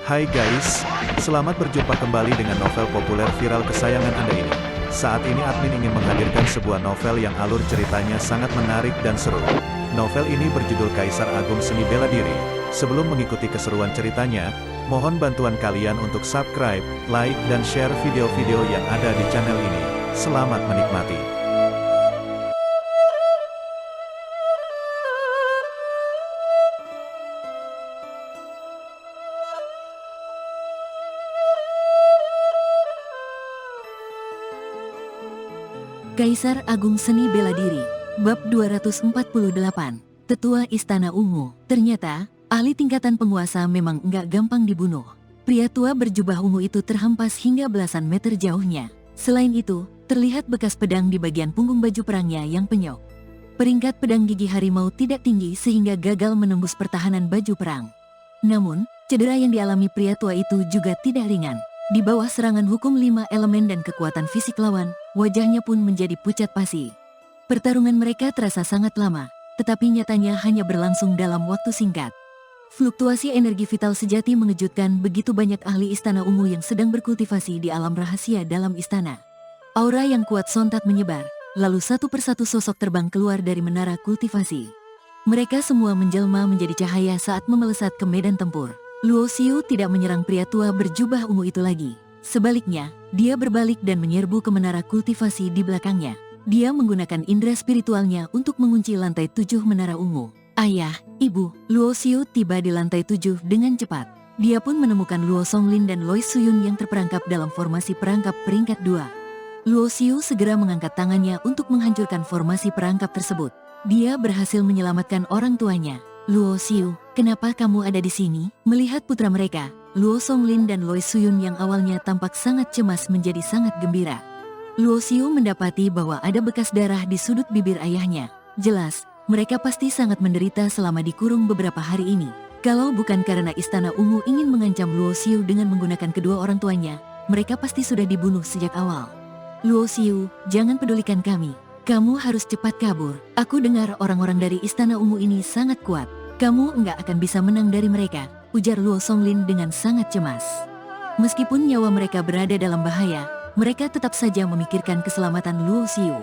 Hai guys, selamat berjumpa kembali dengan novel populer viral kesayangan Anda ini. Saat ini admin ingin menghadirkan sebuah novel yang alur ceritanya sangat menarik dan seru. Novel ini berjudul Kaisar Agung Seni Bela Diri. Sebelum mengikuti keseruan ceritanya, mohon bantuan kalian untuk subscribe, like, dan share video-video yang ada di channel ini. Selamat menikmati. Kaisar Agung Seni Bela Diri, Bab 248, Tetua Istana Ungu. Ternyata, ahli tingkatan penguasa memang enggak gampang dibunuh. Pria tua berjubah ungu itu terhempas hingga belasan meter jauhnya. Selain itu, terlihat bekas pedang di bagian punggung baju perangnya yang penyok. Peringkat pedang gigi harimau tidak tinggi sehingga gagal menembus pertahanan baju perang. Namun, cedera yang dialami pria tua itu juga tidak ringan. Di bawah serangan hukum 5 elemen dan kekuatan fisik lawan, wajahnya pun menjadi pucat pasi. Pertarungan mereka terasa sangat lama, tetapi nyatanya hanya berlangsung dalam waktu singkat. Fluktuasi energi vital sejati mengejutkan begitu banyak ahli Istana Ungu yang sedang berkultivasi di alam rahasia dalam istana. Aura yang kuat sontak menyebar, lalu satu persatu sosok terbang keluar dari menara kultivasi. Mereka semua menjelma menjadi cahaya saat memelesat ke medan tempur. Luo Xiu tidak menyerang pria tua berjubah ungu itu lagi. Sebaliknya, dia berbalik dan menyerbu ke menara kultivasi di belakangnya. Dia menggunakan indera spiritualnya untuk mengunci lantai 7 menara ungu. Ayah, ibu, Luo Xiu tiba di lantai 7 dengan cepat. Dia pun menemukan Luo Songlin dan Loi Suyun yang terperangkap dalam formasi perangkap peringkat 2. Luo Xiu segera mengangkat tangannya untuk menghancurkan formasi perangkap tersebut. Dia berhasil menyelamatkan orang tuanya. Luo Xiu, kenapa kamu ada di sini? Melihat putra mereka, Luo Songlin dan Loi Suyun yang awalnya tampak sangat cemas menjadi sangat gembira. Luo Xiu mendapati bahwa ada bekas darah di sudut bibir ayahnya. Jelas, mereka pasti sangat menderita selama dikurung beberapa hari ini. Kalau bukan karena Istana Ungu ingin mengancam Luo Xiu dengan menggunakan kedua orang tuanya, mereka pasti sudah dibunuh sejak awal. Luo Xiu, jangan pedulikan kami. Kamu harus cepat kabur. Aku dengar orang-orang dari Istana Ungu ini sangat kuat. Kamu enggak akan bisa menang dari mereka, ujar Luo Songlin dengan sangat cemas. Meskipun nyawa mereka berada dalam bahaya, mereka tetap saja memikirkan keselamatan Luo Xiu.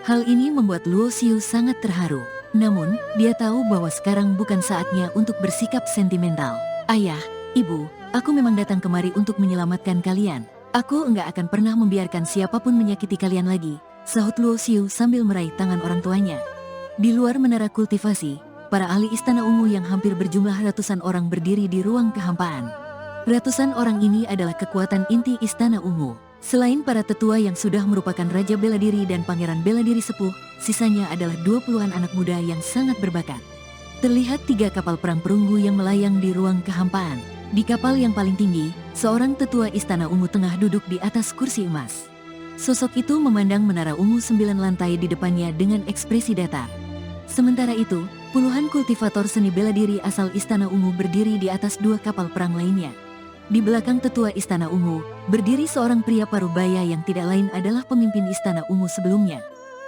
Hal ini membuat Luo Xiu sangat terharu. Namun, dia tahu bahwa sekarang bukan saatnya untuk bersikap sentimental. Ayah, ibu, aku memang datang kemari untuk menyelamatkan kalian. Aku enggak akan pernah membiarkan siapapun menyakiti kalian lagi, sahut Luo Xiu sambil meraih tangan orang tuanya. Di luar menara kultivasi, para ahli Istana Ungu yang hampir berjumlah ratusan orang berdiri di ruang kehampaan. Ratusan orang ini adalah kekuatan inti Istana Ungu. Selain para tetua yang sudah merupakan Raja Bela Diri dan Pangeran Bela Diri sepuh, sisanya adalah 20-an anak muda yang sangat berbakat. Terlihat 3 kapal perang perunggu yang melayang di ruang kehampaan. Di kapal yang paling tinggi, seorang tetua Istana Ungu tengah duduk di atas kursi emas. Sosok itu memandang menara ungu 9 lantai di depannya dengan ekspresi datar. Sementara itu, puluhan kultivator seni bela diri asal Istana Ungu berdiri di atas 2 kapal perang lainnya. Di belakang tetua Istana Ungu, berdiri seorang pria parubaya yang tidak lain adalah pemimpin Istana Ungu sebelumnya.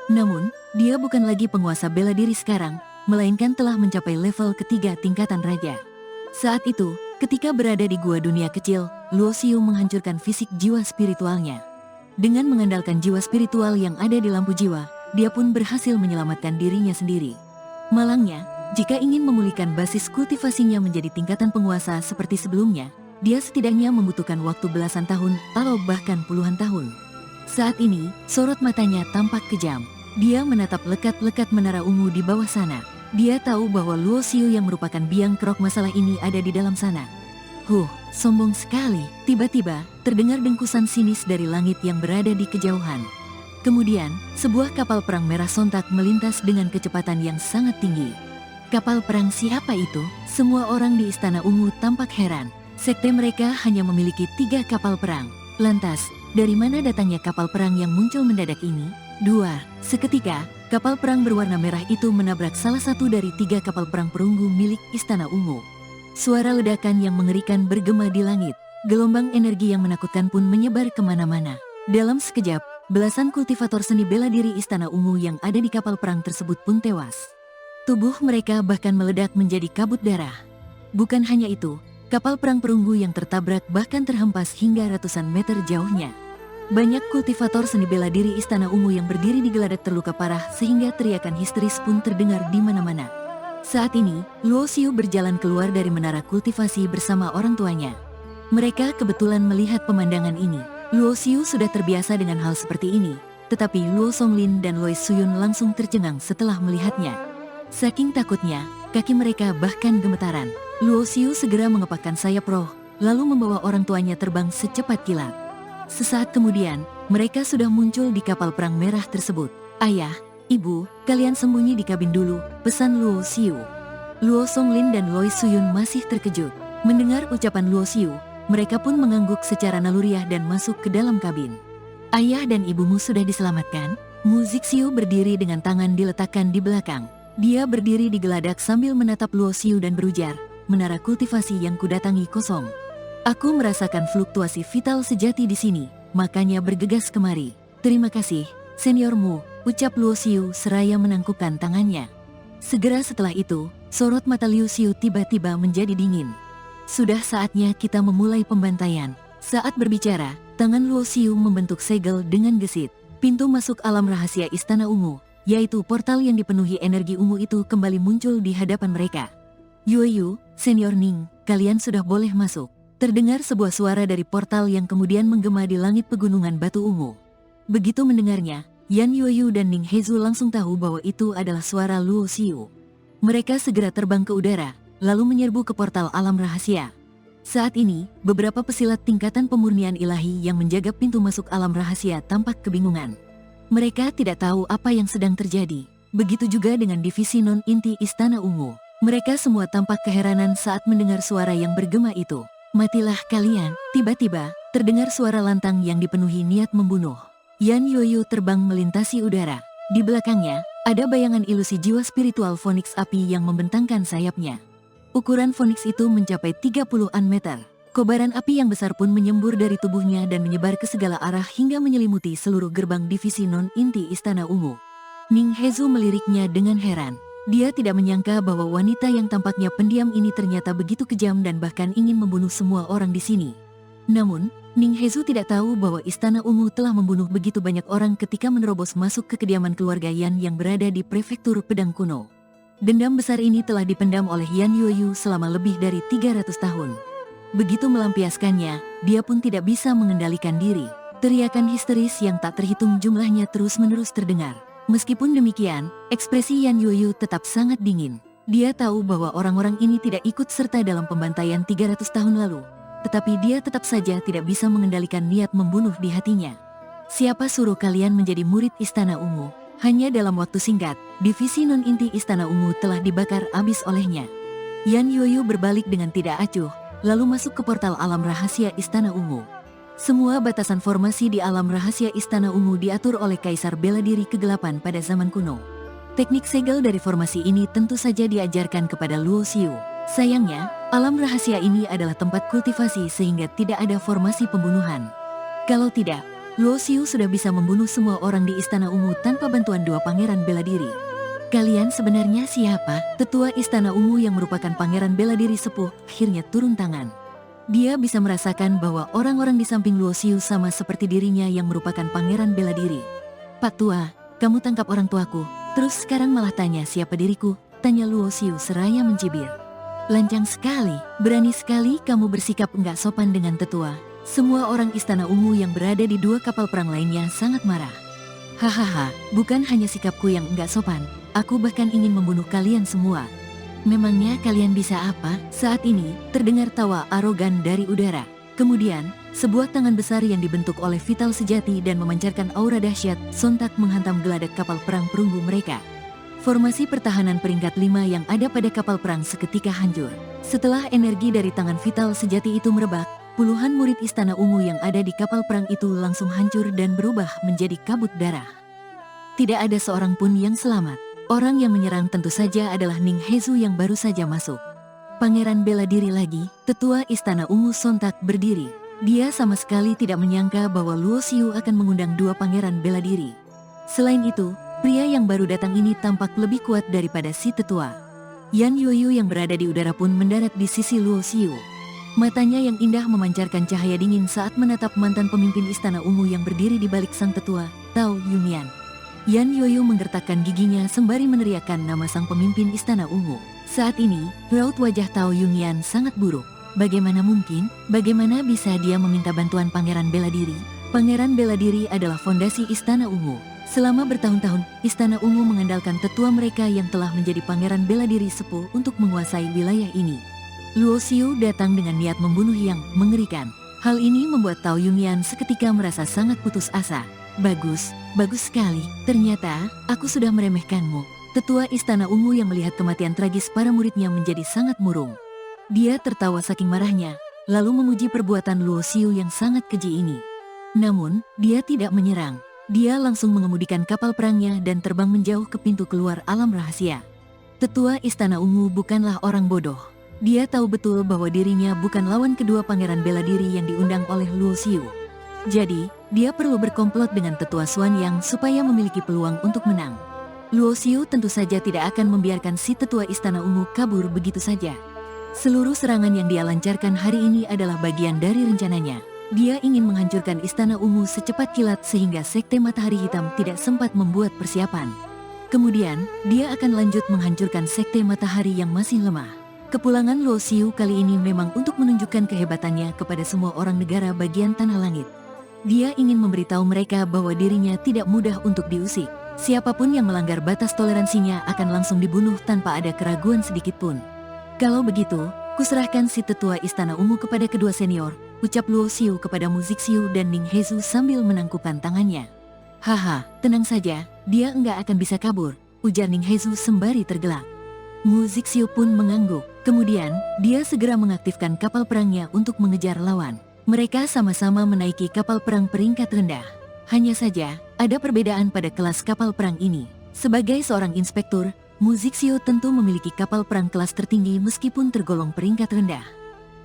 Namun, dia bukan lagi penguasa bela diri sekarang, melainkan telah mencapai level ketiga tingkatan raja. Saat itu, ketika berada di gua dunia kecil, Luo Xiu menghancurkan fisik jiwa spiritualnya. Dengan mengandalkan jiwa spiritual yang ada di lampu jiwa, dia pun berhasil menyelamatkan dirinya sendiri. Malangnya, jika ingin memulihkan basis kultivasinya menjadi tingkatan penguasa seperti sebelumnya, dia setidaknya membutuhkan waktu belasan tahun atau bahkan puluhan tahun. Saat ini, sorot matanya tampak kejam. Dia menatap lekat-lekat menara ungu di bawah sana. Dia tahu bahwa Luo Xiu yang merupakan biang kerok masalah ini ada di dalam sana. Sombong sekali. Tiba-tiba, terdengar dengkusan sinis dari langit yang berada di kejauhan. Kemudian, sebuah kapal perang merah sontak melintas dengan kecepatan yang sangat tinggi. Kapal perang siapa itu? Semua orang di Istana Ungu tampak heran. Sekte mereka hanya memiliki 3 kapal perang. Lantas, dari mana datangnya kapal perang yang muncul mendadak ini? 2. Seketika, kapal perang berwarna merah itu menabrak salah satu dari 3 kapal perang perunggu milik Istana Ungu. Suara ledakan yang mengerikan bergema di langit. Gelombang energi yang menakutkan pun menyebar kemana-mana. Dalam sekejap, belasan kultivator seni bela diri Istana Ungu yang ada di kapal perang tersebut pun tewas. Tubuh mereka bahkan meledak menjadi kabut darah. Bukan hanya itu, Kapal perang perunggu yang tertabrak bahkan terhempas hingga ratusan meter jauhnya. Banyak kultivator seni bela diri Istana Ungu yang berdiri di geladak terluka parah sehingga teriakan histeris pun terdengar di mana-mana. Saat ini, Luo Xiu berjalan keluar dari menara kultivasi bersama orang tuanya. Mereka kebetulan melihat pemandangan ini. Luo Xiu sudah terbiasa dengan hal seperti ini, tetapi Luo Songlin dan Loi Suyun langsung tercengang setelah melihatnya. Saking takutnya, kaki mereka bahkan gemetaran. Luo Xiu segera mengepakkan sayap roh, lalu membawa orang tuanya terbang secepat kilat. Sesaat kemudian, mereka sudah muncul di kapal perang merah tersebut. "Ayah, Ibu, kalian sembunyi di kabin dulu," pesan Luo Xiu. Luo Songlin dan Loi Suyun masih terkejut. Mendengar ucapan Luo Xiu, mereka pun mengangguk secara naluriah dan masuk ke dalam kabin. "Ayah dan ibumu sudah diselamatkan?" Mu Zixiu berdiri dengan tangan diletakkan di belakang. Dia berdiri di geladak sambil menatap Luo Xiu dan berujar, "Menara kultivasi yang kudatangi kosong. Aku merasakan fluktuasi vital sejati di sini, makanya bergegas kemari." "Terima kasih, Senior Mu," ucap Luo Xiu seraya menangkupkan tangannya. Segera setelah itu, sorot mata Liu Xiu tiba-tiba menjadi dingin. "Sudah saatnya kita memulai pembantaian." Saat berbicara, tangan Luo Xiu membentuk segel dengan gesit. Pintu masuk alam rahasia Istana Ungu, yaitu portal yang dipenuhi energi ungu itu kembali muncul di hadapan mereka. "Yueyu, Senior Ning, kalian sudah boleh masuk." Terdengar sebuah suara dari portal yang kemudian menggema di langit pegunungan batu ungu. Begitu mendengarnya, Yan Yueyu dan Ning Hezu langsung tahu bahwa itu adalah suara Luo Xiu. Mereka segera terbang ke udara, lalu menyerbu ke portal alam rahasia. Saat ini, beberapa pesilat tingkatan pemurnian ilahi yang menjaga pintu masuk alam rahasia tampak kebingungan. Mereka tidak tahu apa yang sedang terjadi. Begitu juga dengan divisi non-inti Istana Ungu. Mereka semua tampak keheranan saat mendengar suara yang bergema itu. "Matilah kalian!" Tiba-tiba, terdengar suara lantang yang dipenuhi niat membunuh. Yan Yueyu terbang melintasi udara. Di belakangnya, ada bayangan ilusi jiwa spiritual Phoenix api yang membentangkan sayapnya. Ukuran Phoenix itu mencapai 30-an meter. Kobaran api yang besar pun menyembur dari tubuhnya dan menyebar ke segala arah hingga menyelimuti seluruh gerbang divisi non-inti Istana Ungu. Ning Hezu meliriknya dengan heran. Dia tidak menyangka bahwa wanita yang tampaknya pendiam ini ternyata begitu kejam dan bahkan ingin membunuh semua orang di sini. Namun, Ning Hezu tidak tahu bahwa Istana Ungu telah membunuh begitu banyak orang ketika menerobos masuk ke kediaman keluarga Yan yang berada di prefektur pedang kuno. Dendam besar ini telah dipendam oleh Yan Yueyu selama lebih dari 300 tahun. Begitu melampiaskannya, dia pun tidak bisa mengendalikan diri. Teriakan histeris yang tak terhitung jumlahnya terus-menerus terdengar. Meskipun demikian, ekspresi Yan Yueyu tetap sangat dingin. Dia tahu bahwa orang-orang ini tidak ikut serta dalam pembantaian 300 tahun lalu. Tetapi dia tetap saja tidak bisa mengendalikan niat membunuh di hatinya. "Siapa suruh kalian menjadi murid Istana Ungu?" Hanya dalam waktu singkat, divisi non-inti Istana Ungu telah dibakar habis olehnya. Yan Yueyu berbalik dengan tidak acuh, lalu masuk ke portal alam rahasia Istana Ungu. Semua batasan formasi di alam rahasia Istana Ungu diatur oleh Kaisar Bela Diri Kegelapan pada zaman kuno. Teknik segel dari formasi ini tentu saja diajarkan kepada Luo Xiu. Sayangnya, alam rahasia ini adalah tempat kultivasi sehingga tidak ada formasi pembunuhan. Kalau tidak, Luo Xiu sudah bisa membunuh semua orang di Istana Ungu tanpa bantuan dua pangeran bela diri. "Kalian sebenarnya siapa?" Tetua Istana Ungu yang merupakan pangeran bela diri sepuh akhirnya turun tangan. Dia bisa merasakan bahwa orang-orang di samping Luo Xiu sama seperti dirinya yang merupakan pangeran bela diri. "Pak Tua, kamu tangkap orang tuaku, terus sekarang malah tanya siapa diriku?" tanya Luo Xiu seraya mencibir. "Lancang sekali, berani sekali kamu bersikap enggak sopan dengan tetua." Semua orang Istana Ungu yang berada di dua kapal perang lainnya sangat marah. "Hahaha, bukan hanya sikapku yang enggak sopan, aku bahkan ingin membunuh kalian semua. Memangnya kalian bisa apa?" Saat ini, terdengar tawa arogan dari udara. Kemudian, sebuah tangan besar yang dibentuk oleh vital sejati dan memancarkan aura dahsyat sontak menghantam geladak kapal perang perunggu mereka. Formasi pertahanan peringkat 5 yang ada pada kapal perang seketika hancur. Setelah energi dari tangan vital sejati itu merebak, puluhan murid Istana Ungu yang ada di kapal perang itu langsung hancur dan berubah menjadi kabut darah. Tidak ada seorang pun yang selamat. Orang yang menyerang tentu saja adalah Ning Hezu yang baru saja masuk. Pangeran bela diri lagi, tetua Istana Ungu sontak berdiri. Dia sama sekali tidak menyangka bahwa Luo Xiu akan mengundang dua pangeran bela diri. Selain itu, pria yang baru datang ini tampak lebih kuat daripada si tetua. Yan Yueyu yang berada di udara pun mendarat di sisi Luo Xiu. Matanya yang indah memancarkan cahaya dingin saat menatap mantan pemimpin Istana Ungu yang berdiri di balik sang tetua, Tao Yunyan. Yan Yoyo menggertakkan giginya sembari meneriakkan nama sang pemimpin Istana Ungu. Saat ini, raut wajah Tao Yunyan sangat buruk. Bagaimana mungkin? Bagaimana bisa dia meminta bantuan Pangeran Bela Diri? Pangeran Bela Diri adalah fondasi Istana Ungu. Selama bertahun-tahun, Istana Ungu mengandalkan tetua mereka yang telah menjadi Pangeran Bela Diri sepuh untuk menguasai wilayah ini. Luo Xiu datang dengan niat membunuh yang mengerikan. Hal ini membuat Tao Yunyan seketika merasa sangat putus asa. Bagus sekali. Ternyata, aku sudah meremehkanmu. Tetua Istana Ungu yang melihat kematian tragis para muridnya menjadi sangat murung. Dia tertawa saking marahnya, lalu memuji perbuatan Luo Xiu yang sangat keji ini. Namun, dia tidak menyerang. Dia langsung mengemudikan kapal perangnya dan terbang menjauh ke pintu keluar alam rahasia. Tetua Istana Ungu bukanlah orang bodoh. Dia tahu betul bahwa dirinya bukan lawan kedua Pangeran Bela Diri yang diundang oleh Luo Xiu. Jadi, dia perlu berkomplot dengan Tetua Xuanyang supaya memiliki peluang untuk menang. Luo Xiu tentu saja tidak akan membiarkan si Tetua Istana Ungu kabur begitu saja. Seluruh serangan yang dia lancarkan hari ini adalah bagian dari rencananya. Dia ingin menghancurkan Istana Ungu secepat kilat sehingga Sekte Matahari Hitam tidak sempat membuat persiapan. Kemudian, dia akan lanjut menghancurkan Sekte Matahari yang masih lemah. Kepulangan Luo Xiu kali ini memang untuk menunjukkan kehebatannya kepada semua orang negara bagian Tanah Langit. Dia ingin memberitahu mereka bahwa dirinya tidak mudah untuk diusik. Siapapun yang melanggar batas toleransinya akan langsung dibunuh tanpa ada keraguan sedikit pun. Kalau begitu, kuserahkan si Tetua Istana Ungu kepada kedua senior, ucap Luo Xiu kepada Mu Zixiu dan Ning Hezu sambil menangkupkan tangannya. Haha, tenang saja, dia enggak akan bisa kabur, ujar Ning Hezu sembari tergelak. Mu Zixiu pun mengangguk. Kemudian, dia segera mengaktifkan kapal perangnya untuk mengejar lawan. Mereka sama-sama menaiki kapal perang peringkat rendah. Hanya saja, ada perbedaan pada kelas kapal perang ini. Sebagai seorang inspektur, Mu Zixiu tentu memiliki kapal perang kelas tertinggi meskipun tergolong peringkat rendah.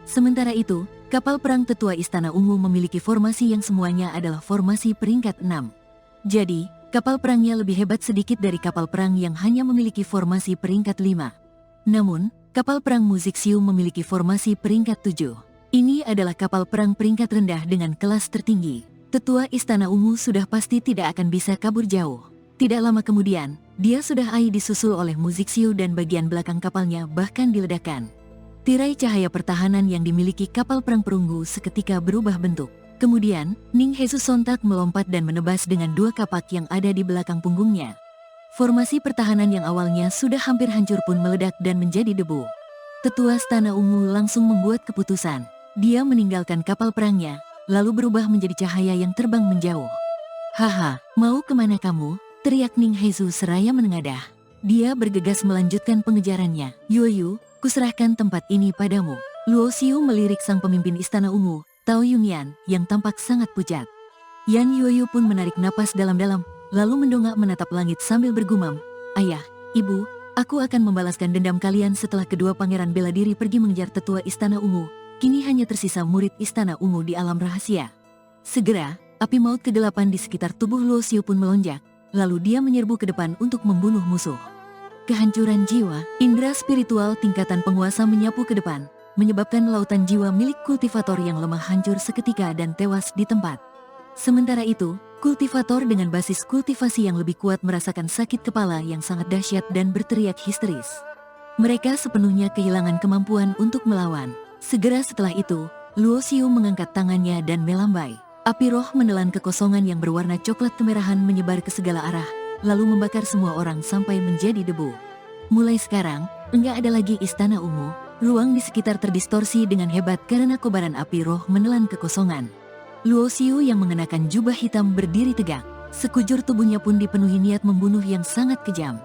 Sementara itu, kapal perang Tetua Istana Ungu memiliki formasi yang semuanya adalah formasi peringkat 6. Jadi, kapal perangnya lebih hebat sedikit dari kapal perang yang hanya memiliki formasi peringkat 5. Namun, kapal perang Mu Zixiu memiliki formasi peringkat 7. Ini adalah kapal perang peringkat rendah dengan kelas tertinggi. Tetua Istana Ungu sudah pasti tidak akan bisa kabur jauh. Tidak lama kemudian, dia sudah disusul oleh Mu Zixiu dan bagian belakang kapalnya bahkan diledakkan. Tirai cahaya pertahanan yang dimiliki kapal perang perunggu seketika berubah bentuk. Kemudian, Ning Hezu sontak melompat dan menebas dengan dua kapak yang ada di belakang punggungnya. Formasi pertahanan yang awalnya sudah hampir hancur pun meledak dan menjadi debu. Tetua Istana Ungu langsung membuat keputusan. Dia meninggalkan kapal perangnya, lalu berubah menjadi cahaya yang terbang menjauh. Haha, mau kemana kamu? Teriak Ning Hezu seraya menengadah. Dia bergegas melanjutkan pengejarannya. Yoyu, kuserahkan tempat ini padamu. Luo Xiu melirik sang pemimpin Istana Ungu, Tao Yunyan, yang tampak sangat pucat. Yan Yoyu pun menarik napas dalam-dalam, lalu mendongak menatap langit sambil bergumam, "Ayah, Ibu, aku akan membalaskan dendam kalian setelah kedua Pangeran Bela Diri pergi mengejar Tetua Istana Ungu. Kini hanya tersisa murid Istana Ungu di alam rahasia." Segera, api maut kegelapan di sekitar tubuh Luo Xiu pun melonjak, lalu dia menyerbu ke depan untuk membunuh musuh. Kehancuran jiwa, indera spiritual tingkatan penguasa menyapu ke depan, menyebabkan lautan jiwa milik kultivator yang lemah hancur seketika dan tewas di tempat. Sementara itu, kultivator dengan basis kultivasi yang lebih kuat merasakan sakit kepala yang sangat dahsyat dan berteriak histeris. Mereka sepenuhnya kehilangan kemampuan untuk melawan. Segera setelah itu, Luo Xiu mengangkat tangannya dan melambai. Api roh menelan kekosongan yang berwarna coklat kemerahan menyebar ke segala arah, lalu membakar semua orang sampai menjadi debu. Mulai sekarang, enggak ada lagi Istana Ungu. Ruang di sekitar terdistorsi dengan hebat karena kobaran api roh menelan kekosongan. Luo Xiu yang mengenakan jubah hitam berdiri tegak. Sekujur tubuhnya pun dipenuhi niat membunuh yang sangat kejam.